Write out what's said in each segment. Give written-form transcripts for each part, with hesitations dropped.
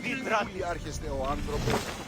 Τι δράδι άρχεστε ο άνθρωπος.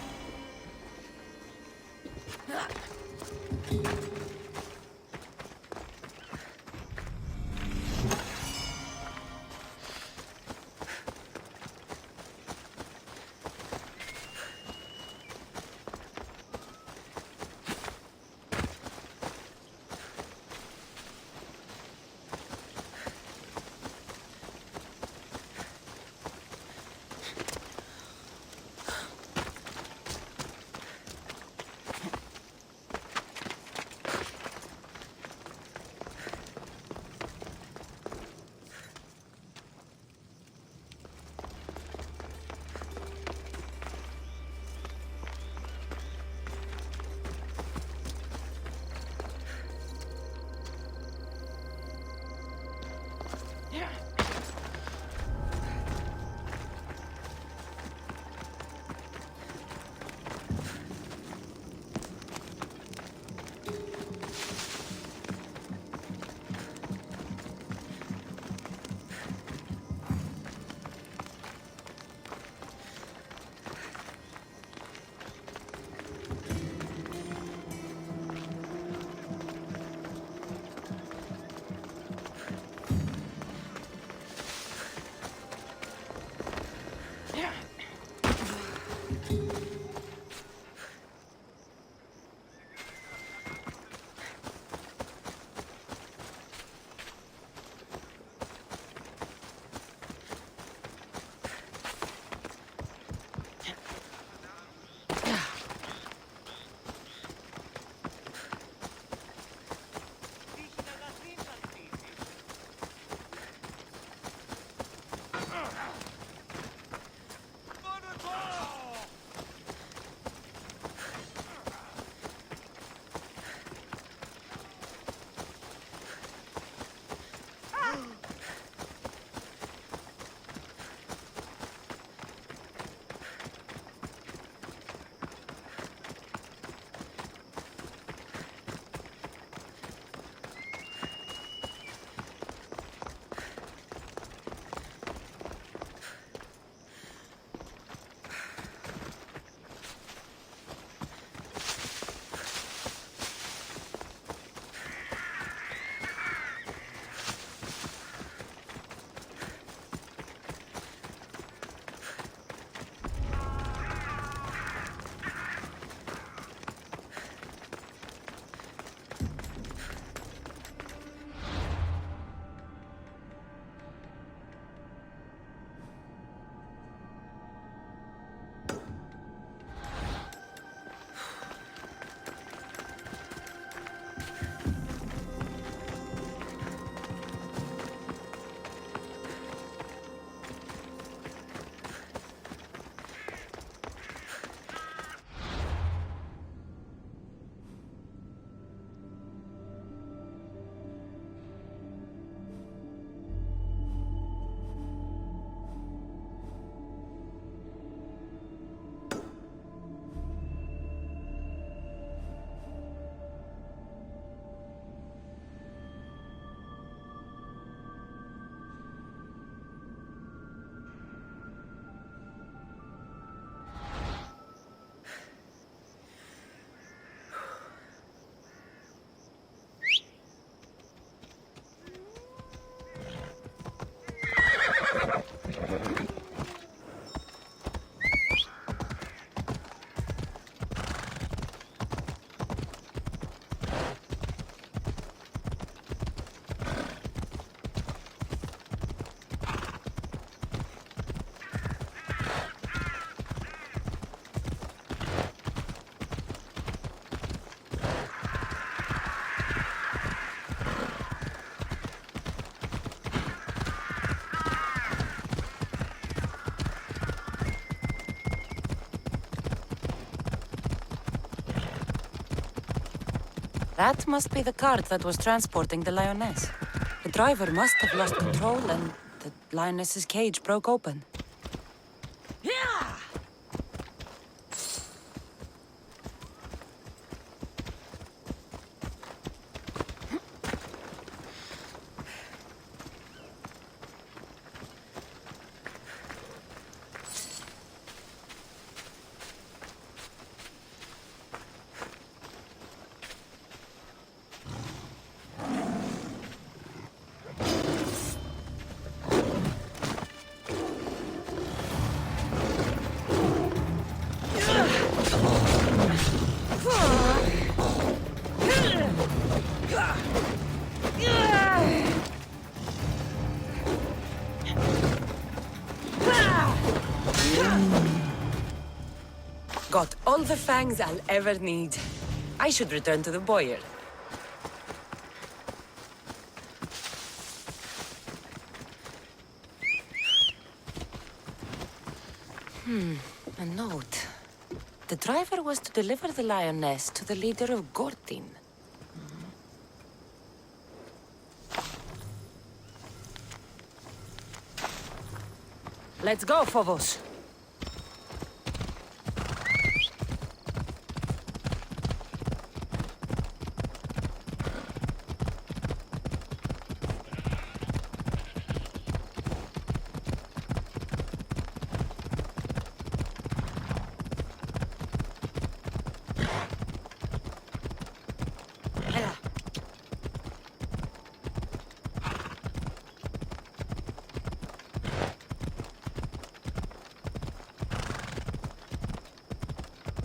That must be the cart that was transporting the lioness. The driver must have lost control and the lioness's cage broke open. Got all the fangs I'll ever need. I should return to the boyer. A note. The driver was to deliver the lioness to the leader of Gortin. Let's go, Phobos.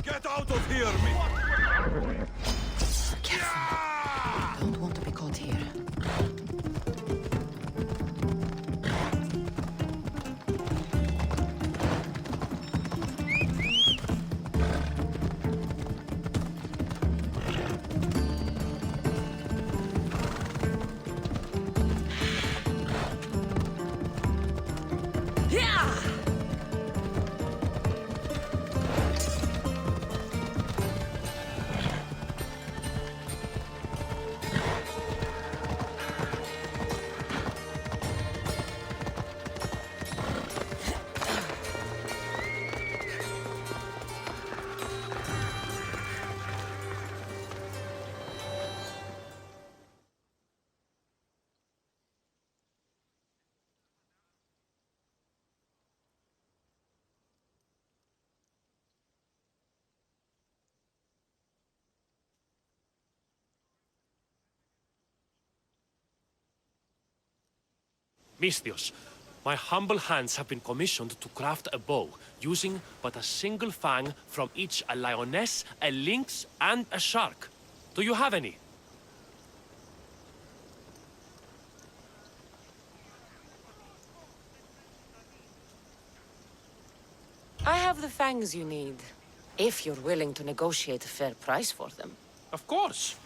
Get out of here, me! Careful. Don't want to be caught here. Misthios, my humble hands have been commissioned to craft a bow, using but a single fang from each a lioness, a lynx, and a shark. Do you have any? I have the fangs you need, if you're willing to negotiate a fair price for them. Of course.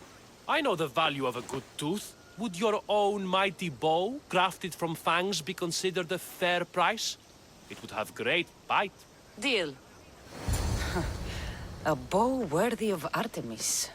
I know the value of a good tooth. Would your own mighty bow, crafted from fangs, be considered a fair price? It would have great bite. Deal. A bow worthy of Artemis.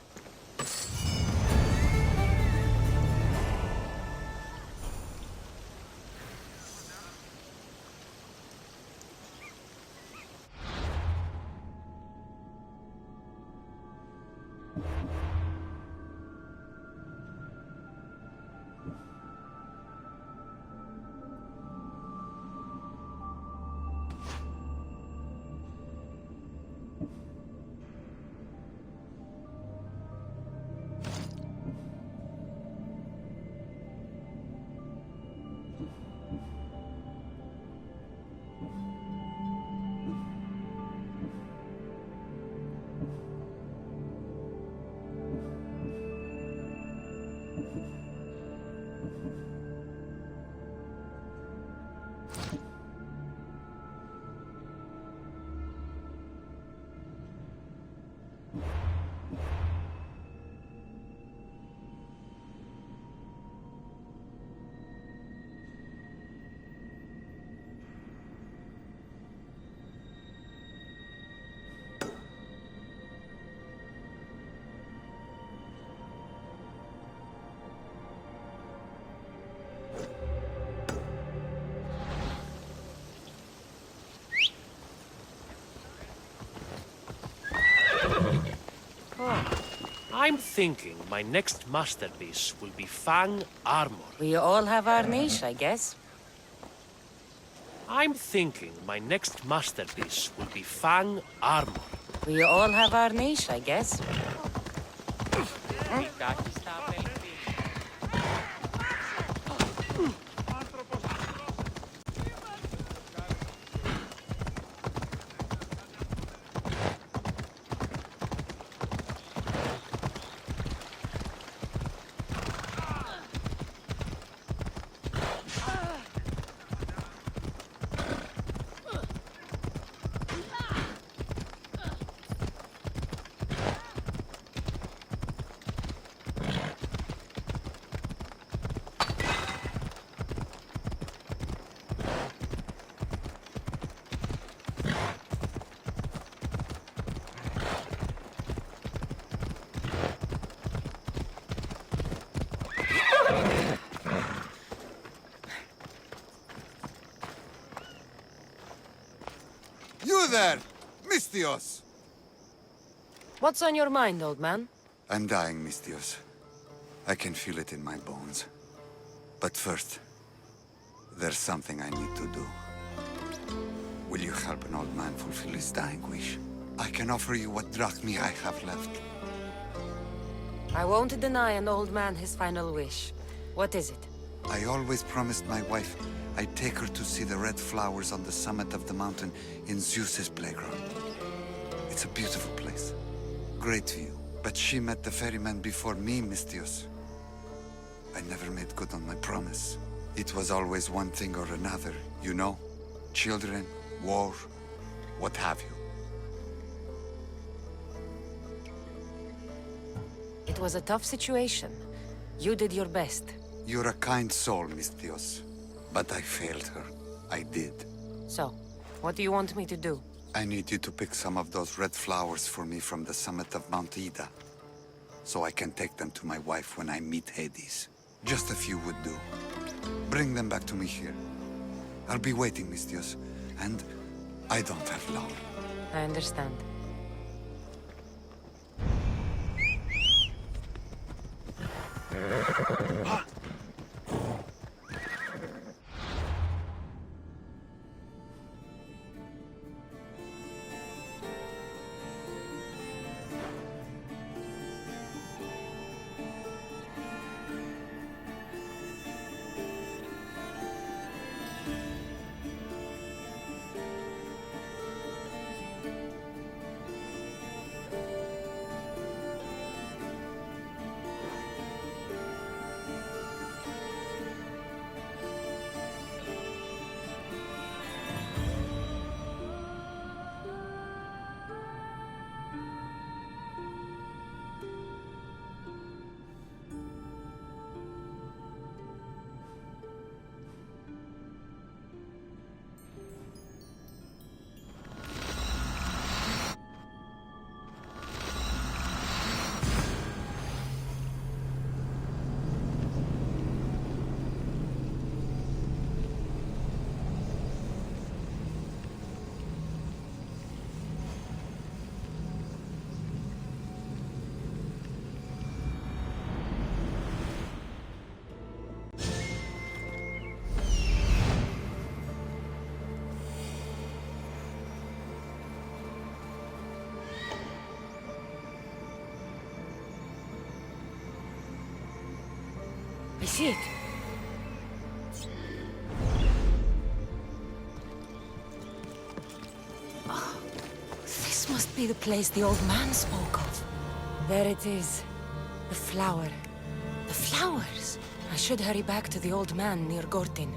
I'm thinking my next masterpiece will be Fang armor. We all have our niche, I guess. I'm thinking my next masterpiece will be Fang armor. We all have our niche, I guess. You there! Mistios! What's on your mind, old man? I'm dying, Mistios. I can feel it in my bones. But first, there's something I need to do. Will you help an old man fulfill his dying wish? I can offer you what drachmi I have left. I won't deny an old man his final wish. What is it? I always promised my wife I'd take her to see the red flowers on the summit of the mountain in Zeus's playground. It's a beautiful place. Great view. But she met the ferryman before me, Mistios. I never made good on my promise. It was always one thing or another, you know? Children, war, what have you. It was a tough situation. You did your best. You're a kind soul, Mistios. But I failed her. I did. So, what do you want me to do? I need you to pick some of those red flowers for me from the summit of Mount Ida, so I can take them to my wife when I meet Hades. Just a few would do. Bring them back to me here. I'll be waiting, Mistios, and I don't have long. I understand. I see it. Oh, this must be the place the old man spoke of. There it is. The flower. The flowers! I should hurry back to the old man near Gortin.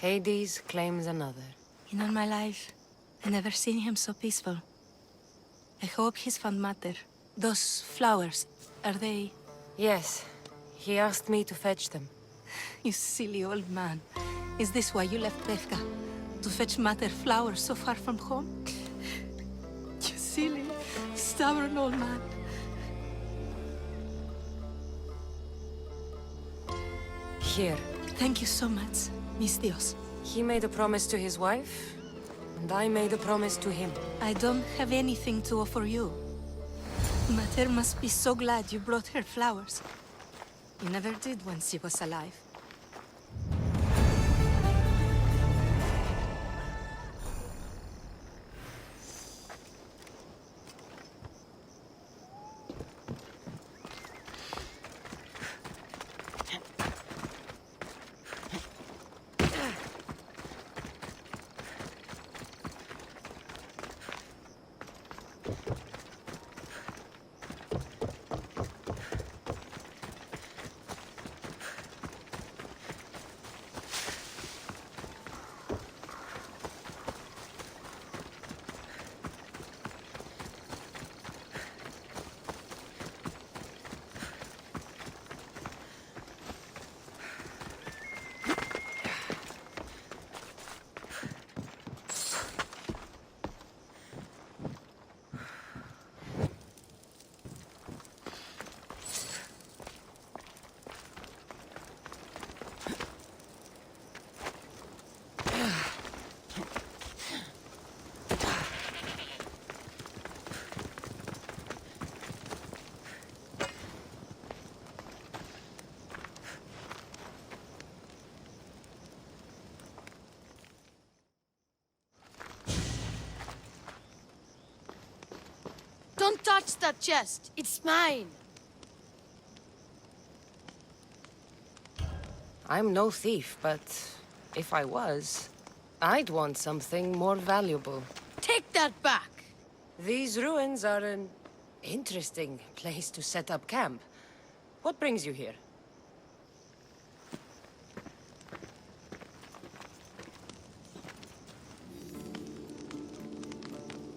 Hades claims another. In all my life, I never seen him so peaceful. I hope he's found Mater. Those flowers, are they... Yes, he asked me to fetch them. You silly old man. Is this why you left Befka? To fetch Mater flowers so far from home? You silly, stubborn old man. Here. Thank you so much, Mis Dios. He made a promise to his wife, and I made a promise to him. I don't have anything to offer you. Mater must be so glad you brought her flowers. You never did when she was alive. Don't touch that chest. It's mine. I'm no thief, but if I was, I'd want something more valuable. Take that back. These ruins are an interesting place to set up camp. What brings you here?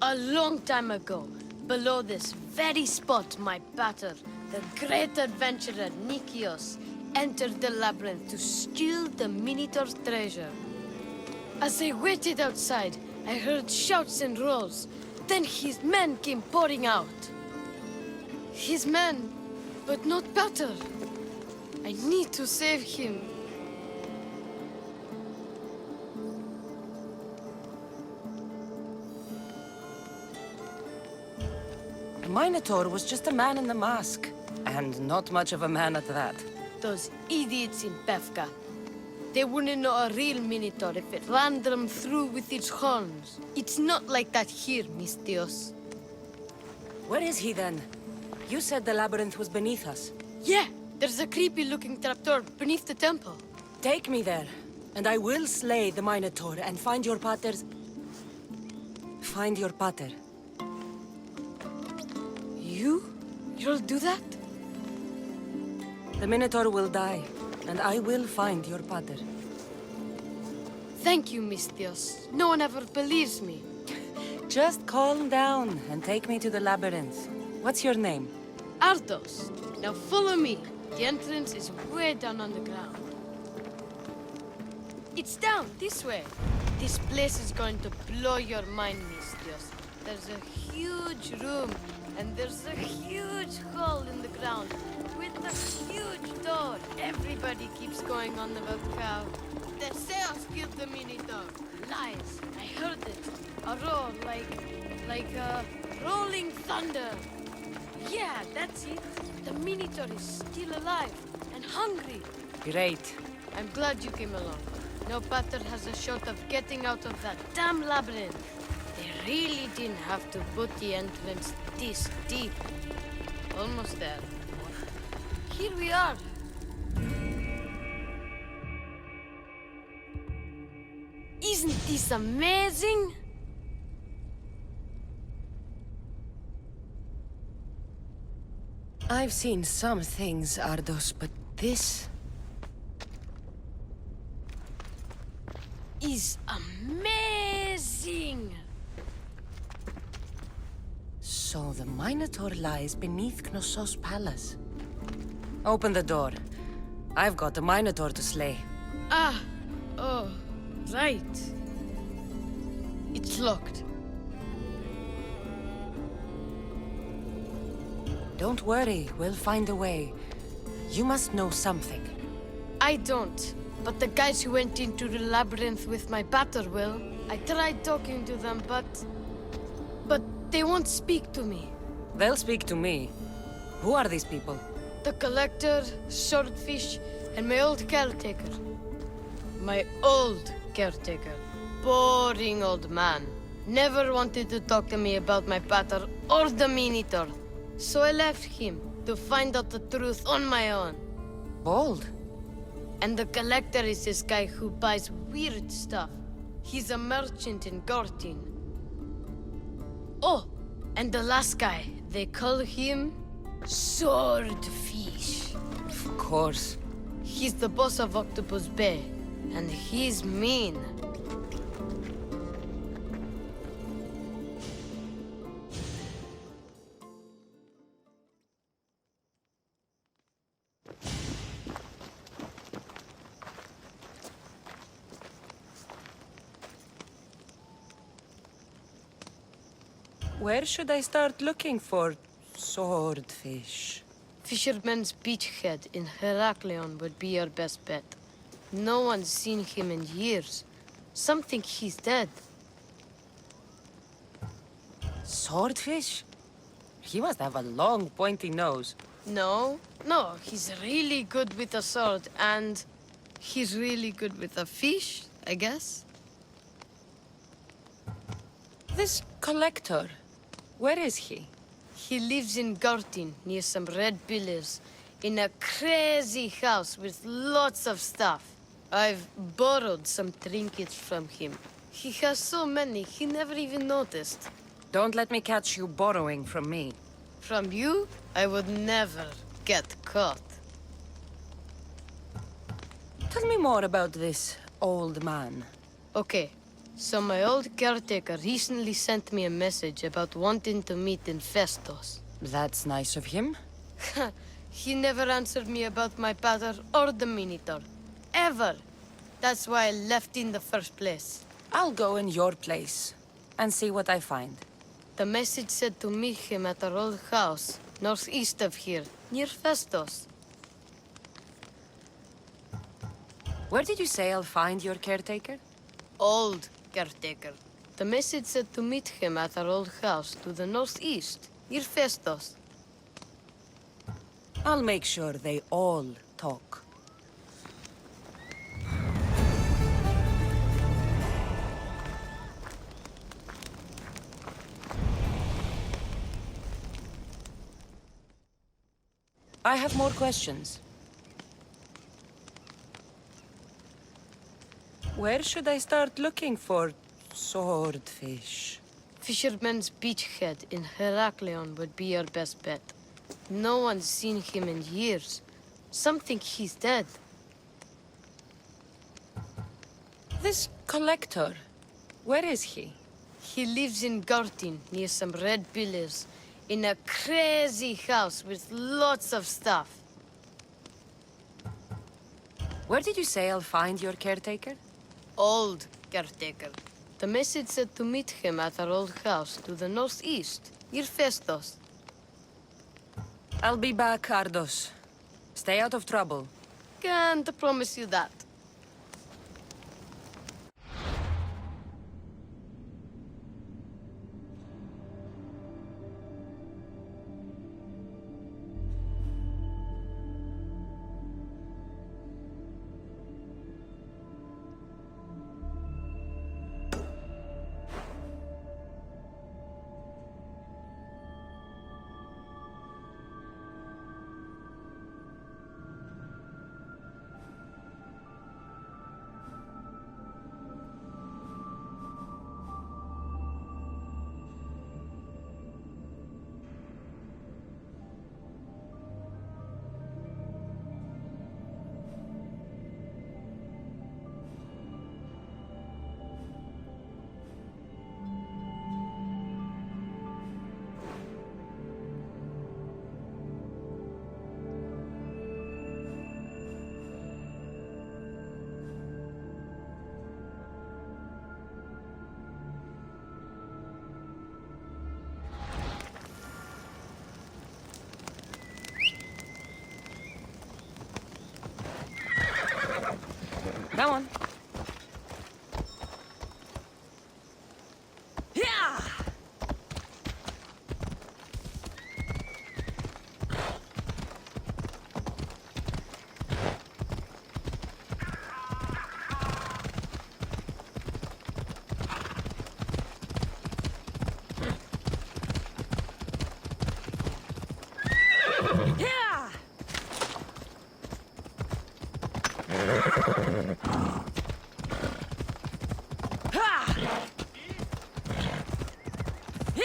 A long time ago, below this very spot, my pater, the great adventurer Nikios, entered the labyrinth to steal the Minotaur's treasure. As I waited outside, I heard shouts and roars. Then his men came pouring out. His men, but not pater. I need to save him. The Minotaur was just a man in the mask. And not much of a man at that. Those idiots in Befka. They wouldn't know a real Minotaur if it ran them through with its horns. It's not like that here, Mis Dios. Where is he then? You said the labyrinth was beneath us. Yeah, there's a creepy-looking trapdoor beneath the temple. Take me there, and I will slay the Minotaur and find your pater's... Find your pater. You'll do that? The Minotaur will die, and I will find your pater. Thank you, Mis Dios. No one ever believes me. Just calm down and take me to the labyrinth. What's your name? Ardos, now follow me. The entrance is way down on the ground. It's down, this way. This place is going to blow your mind, Mis Dios. There's a huge room, and there's a huge hole in the ground with a huge door. Everybody keeps going on about how the sails killed the Minotaur. Lies. I heard it. A roar like rolling thunder. Yeah, that's it. The Minotaur is still alive and hungry. Great. I'm glad you came along. No pater has a shot of getting out of that damn labyrinth. They really didn't have to put the entrance this deep. Almost there. Here we are. Isn't this amazing? I've seen some things, Ardos, but this... is amazing. So the Minotaur lies beneath Knossos' palace. Open the door. I've got a Minotaur to slay. Ah, oh, right. It's locked. Don't worry, we'll find a way. You must know something. I don't. But the guys who went into the labyrinth with my batter will. I tried talking to them, but they won't speak to me. They'll speak to me. Who are these people? The collector, swordfish, and my old caretaker. My old caretaker. Boring old man. Never wanted to talk to me about my batter or the Minotaur. So I left him to find out the truth on my own. Bold. And the collector is this guy who buys weird stuff. He's a merchant in Gortin. Oh, and the last guy, they call him Swordfish. Of course. He's the boss of Octopus Bay, and he's mean. Where should I start looking for swordfish? Fisherman's Beachhead in Heraklion would be your best bet. No one's seen him in years. Some think he's dead. Swordfish? He must have a long, pointy nose. No, he's really good with a sword, and he's really good with a fish, I guess. This collector, where is he? He lives in Gortin, near some red pillars, in a crazy house with lots of stuff. I've borrowed some trinkets from him. He has so many, he never even noticed. Don't let me catch you borrowing from me. From you, I would never get caught. Tell me more about this old man. Okay, so my old caretaker recently sent me a message about wanting to meet in Festos. That's nice of him. He never answered me about my pater or the Minotaur. Ever. That's why I left in the first place. I'll go in your place and see what I find. The message said to meet him at our old house, northeast of here, near Festos. Where did you say I'll find your caretaker? Old caretaker. The message said to meet him at our old house to the northeast, near Festos. I'll make sure they all talk. I have more questions. Where should I start looking for swordfish? Fisherman's Beachhead in Heraklion would be your best bet. No one's seen him in years. Some think he's dead. This collector, where is he? He lives in Gortin, near some red pillars, in a crazy house with lots of stuff. Where did you say I'll find your caretaker? Old caretaker. The message said to meet him at our old house to the northeast, near Festos. I'll be back, Ardos. Stay out of trouble. Can't promise you that. Come on. Yeah! Yeah! Ha! Yeah!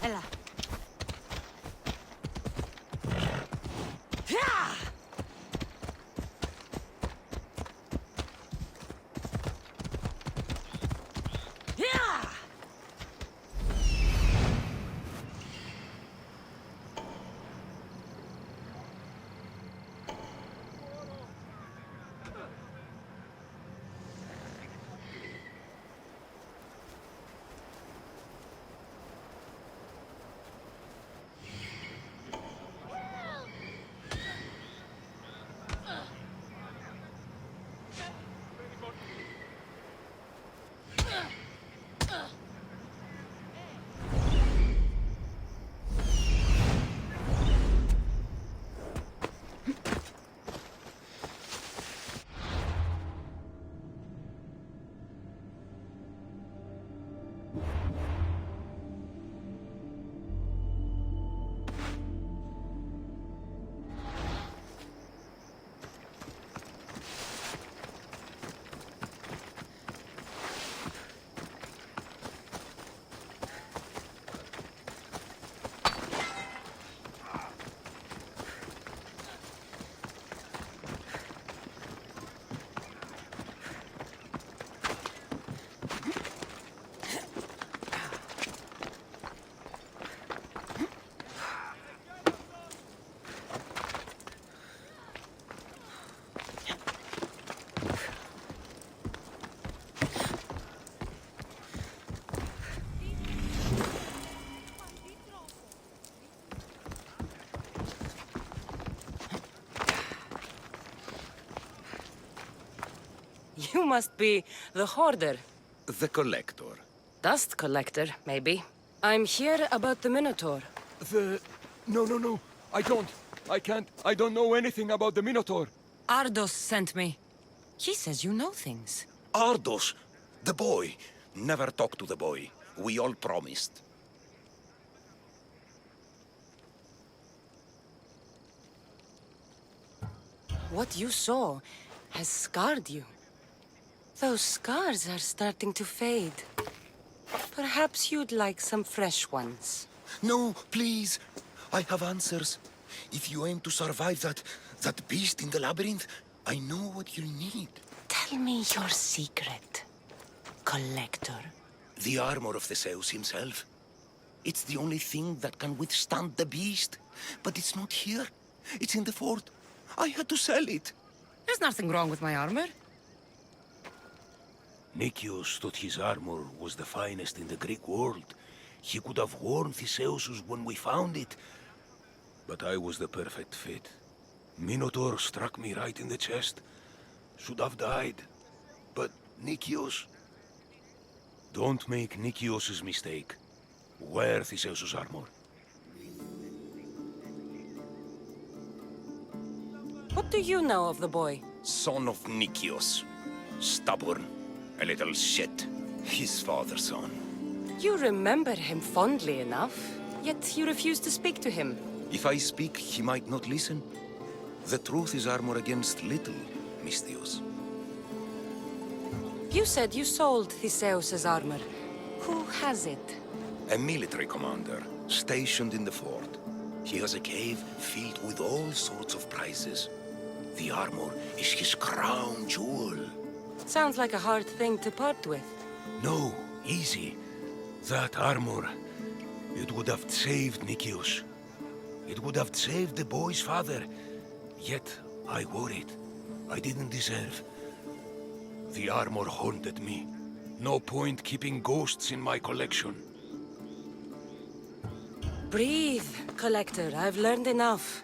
Ella. Yeah! Yeah! You must be the hoarder. The collector. Dust collector, maybe. I'm here about the Minotaur. No. I can't. I don't know anything about the Minotaur. Ardos sent me. He says you know things. Ardos, the boy. Never talk to the boy. We all promised. What you saw has scarred you. Those scars are starting to fade. Perhaps you'd like some fresh ones. No, please. I have answers. If you aim to survive that beast in the labyrinth, I know what you'll need. Tell me your secret, Collector. The armor of Theseus himself. It's the only thing that can withstand the beast. But it's not here. It's in the fort. I had to sell it. There's nothing wrong with my armor. Nicias thought his armor was the finest in the Greek world. He could have worn Theseus's when we found it. But I was the perfect fit. Minotaur struck me right in the chest. Should have died. But Nicias... Don't make Nicias's mistake. Wear Theseus's armor. What do you know of the boy? Son of Nicias. Stubborn. A little shit. His father's son. You remember him fondly enough. Yet you refuse to speak to him. If I speak, he might not listen. The truth is armor against little, Misthios. You said you sold Theseus's armor. Who has it? A military commander, stationed in the fort. He has a cave filled with all sorts of prizes. The armor is his crown jewel. Sounds like a hard thing to part with. No, easy. That armor, it would have saved Nikios. It would have saved the boy's father. Yet, I wore it. I didn't deserve. The armor haunted me. No point keeping ghosts in my collection. Breathe, Collector. I've learned enough.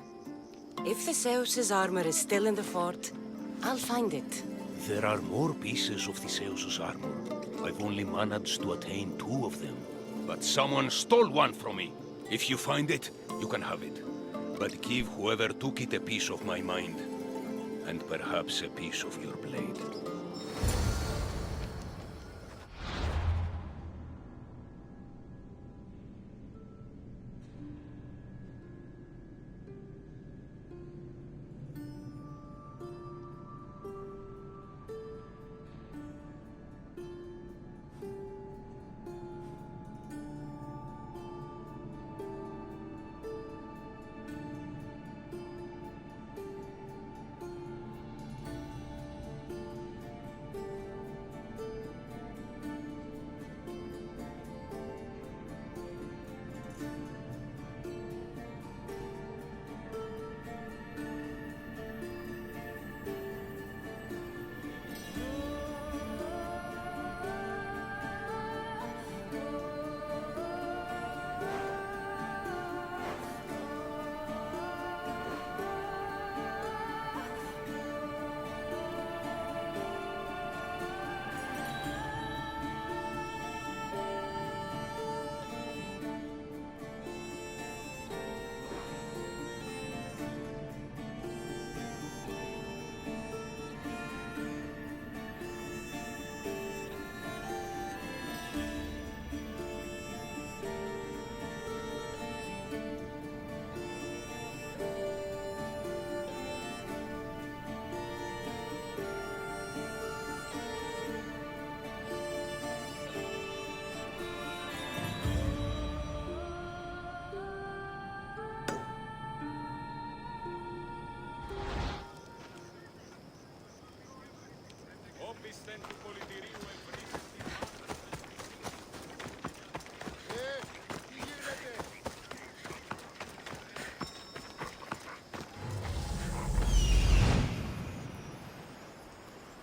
If Theseus's armor is still in the fort, I'll find it. There are more pieces of Theseus' armor. I've only managed to attain 2 of them. But someone stole one from me. If you find it, you can have it. But give whoever took it a piece of my mind. And perhaps a piece of your blade.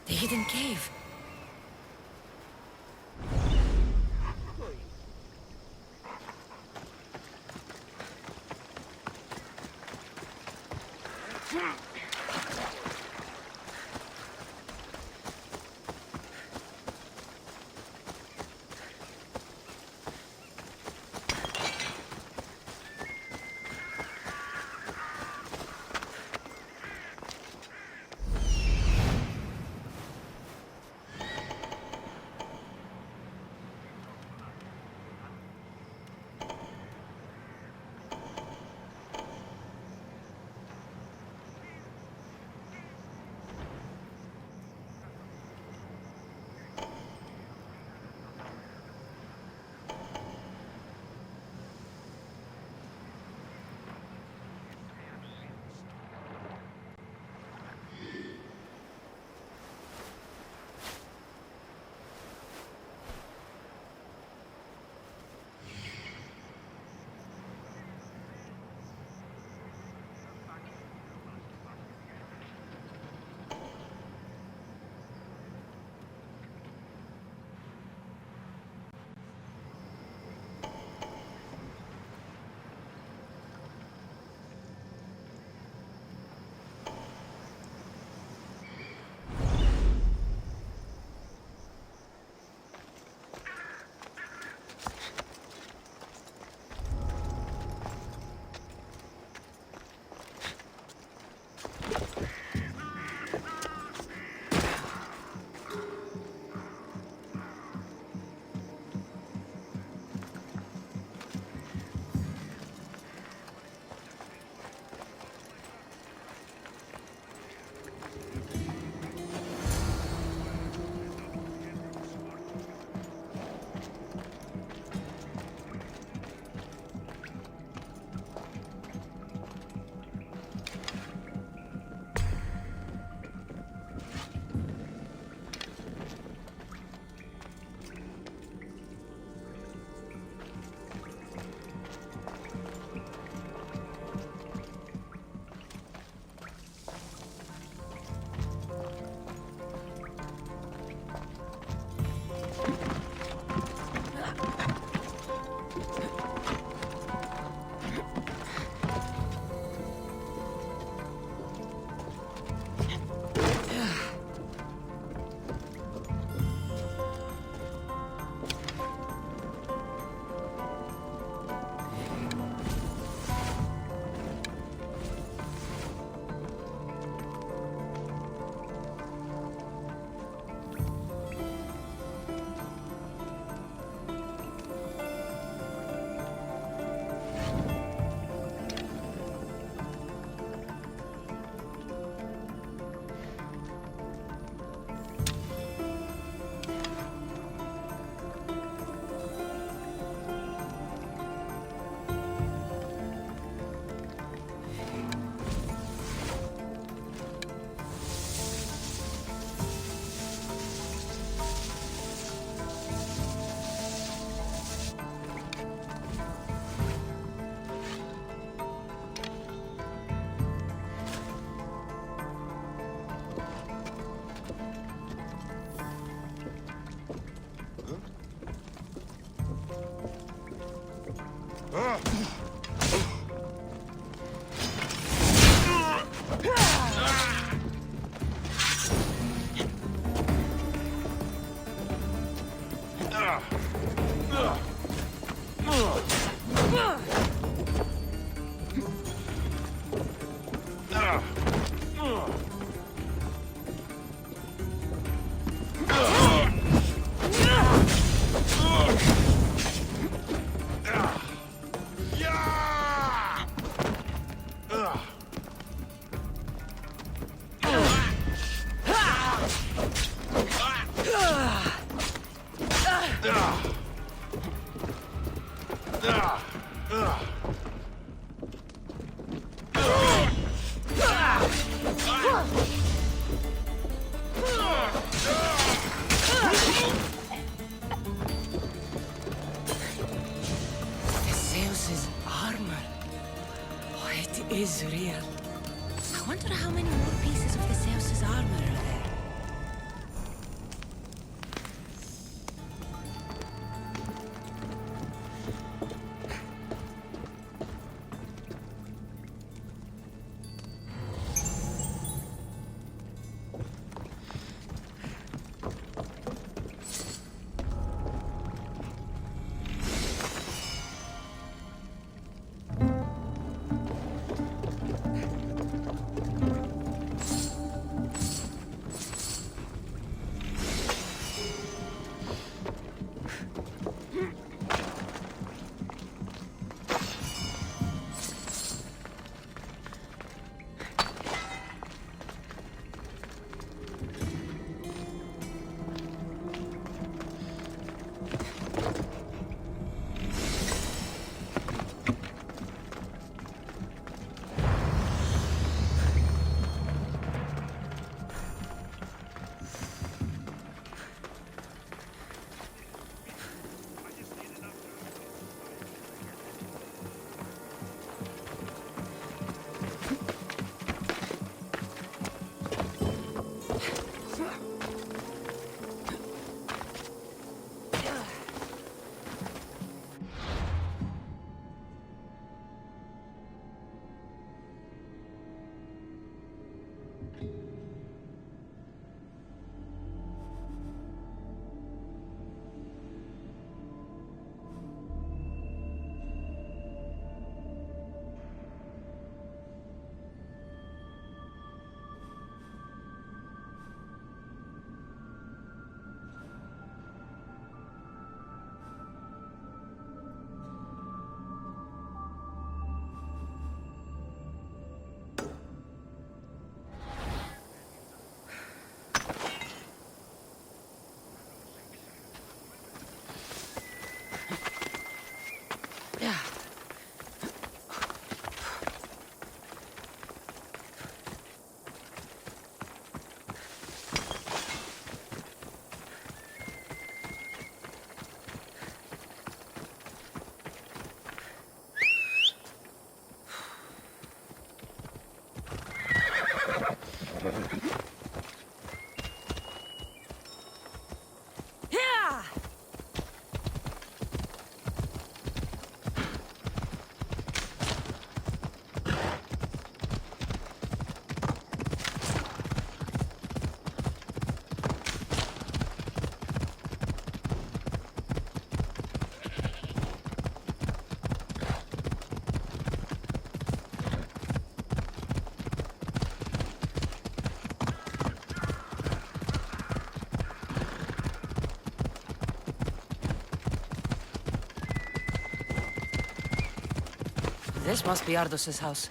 The hidden cave. Theseus's armor. Oh, it is real. I wonder how many more pieces of Theseus's armor are there. This must be Ardos's house.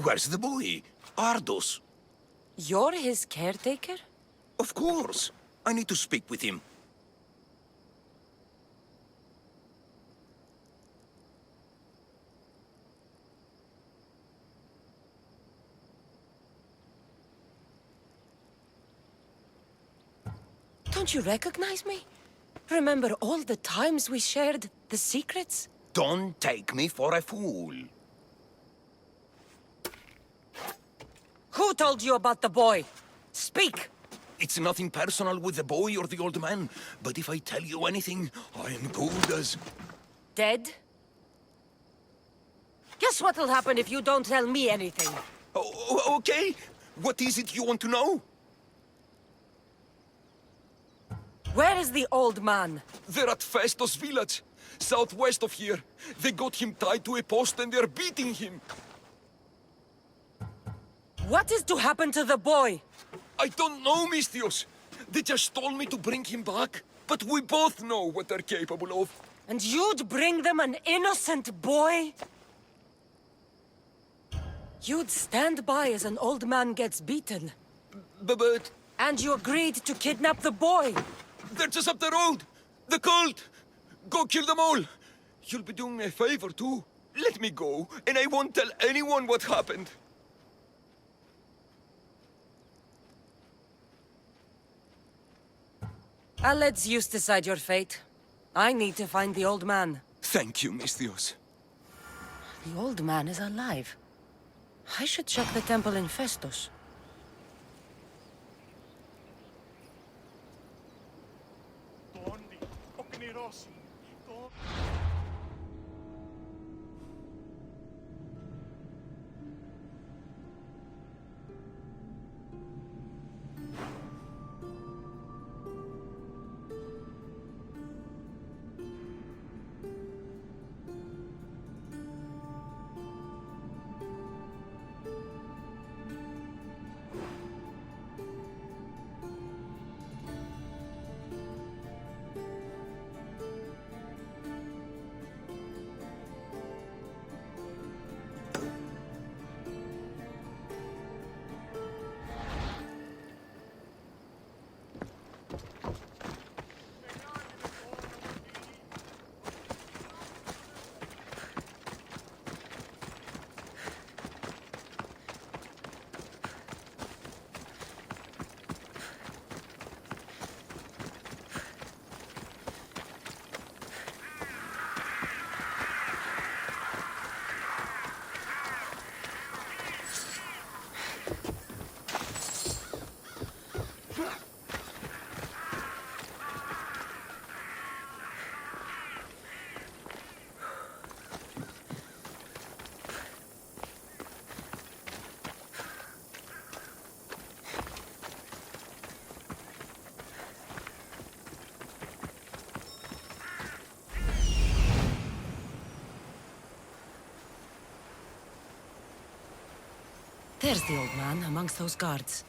Where's the boy? Ardos. You're his caretaker? Of course. I need to speak with him. Don't you recognize me? Remember all the times we shared the secrets? Don't take me for a fool. Who told you about the boy? Speak! It's nothing personal with the boy or the old man. But if I tell you anything, I am good as... Dead? Guess what'll happen if you don't tell me anything? Okay. What is it you want to know? Where is the old man? They're at Festos village, southwest of here. They got him tied to a post and they're beating him. What is to happen to the boy? I don't know, Mistios. They just told me to bring him back. But we both know what they're capable of. And you'd bring them an innocent boy? You'd stand by as an old man gets beaten. But And you agreed to kidnap the boy. they're just up the road. The cult. Go kill them all. You'll be doing me a favor, too. Let me go, and I won't tell anyone what happened. I'll let Zeus decide your fate. I need to find the old man. Thank you, Mistios. The old man is alive. I should check the temple in Festus. There's the old man amongst those guards.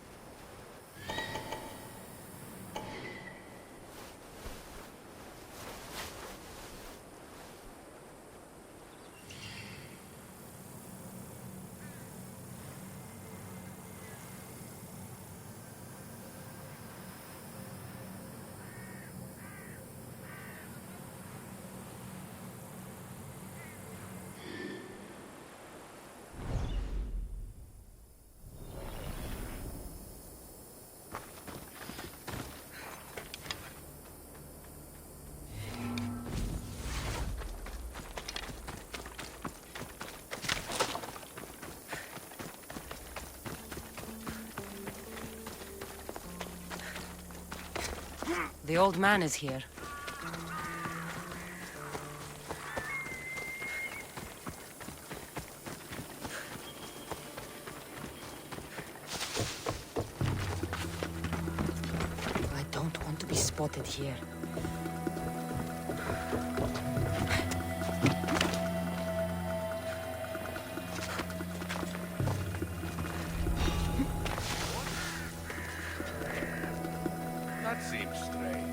The old man is here. I don't want to be spotted here. That seems strange.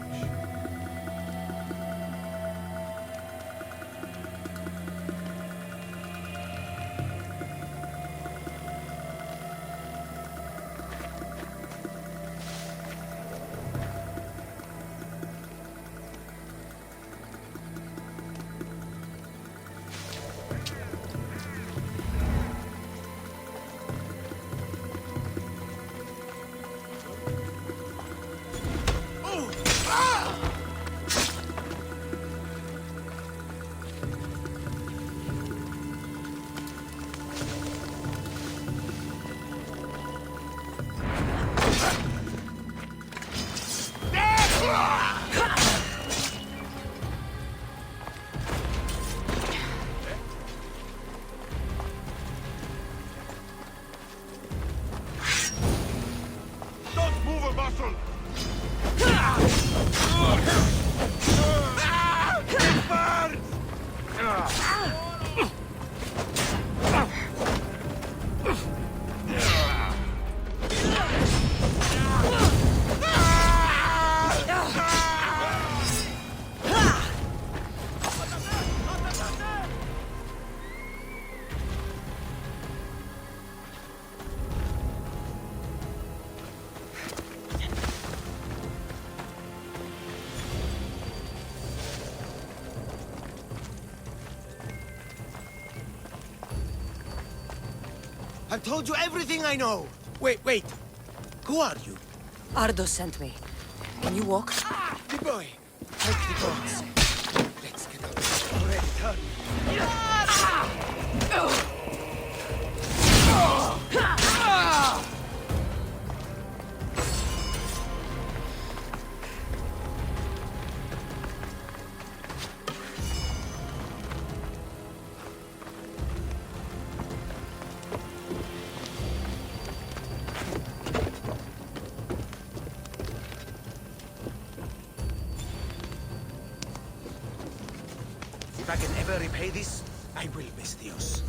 I've told you everything I know. Wait. Who are you? Ardo sent me. Can you walk? The boy. Take the dogs. Let's get out. Already done. If I can ever repay this, I will, mis Dios.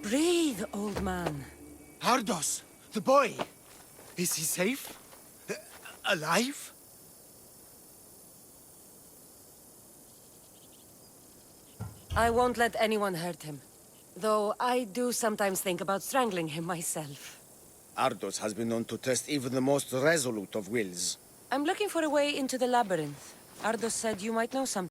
Breathe, old man. Ardos, the boy. Is he safe? Alive? I won't let anyone hurt him. Though I do sometimes think about strangling him myself. Ardos has been known to test even the most resolute of wills. I'm looking for a way into the labyrinth. Ardo said you might know something.